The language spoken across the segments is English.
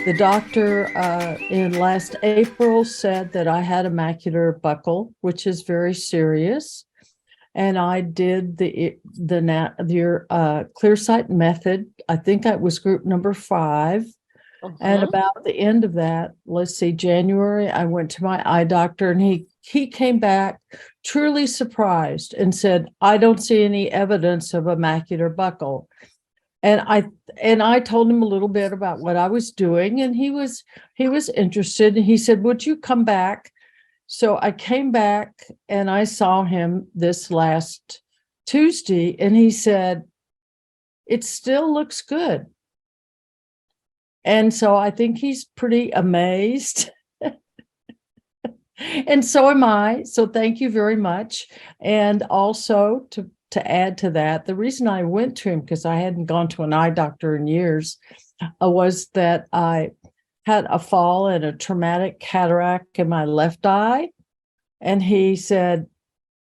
The doctor in last April said that I had a macular buckle, which is very serious. And I did the ClearSight Method. I think that was group number 5. And about the end of that, let's see, January, I went to my eye doctor, and he came back truly surprised and said, I don't see any evidence of a macular buckle. And I told him a little bit about what I was doing, and he was interested. And he said, would you come back? So I came back and I saw him this last Tuesday, and he said, it still looks good. And so I think he's pretty amazed. And so am I. So thank you very much. And also to add to that, the reason I went to him, because I hadn't gone to an eye doctor in years, was that I had a fall and a traumatic cataract in my left eye. And he said,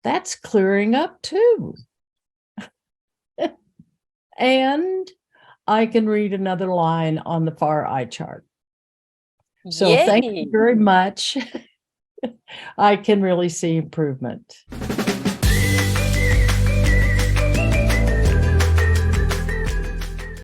that's clearing up too. And I can read another line on the far eye chart. So thank you very much. I can really see improvement.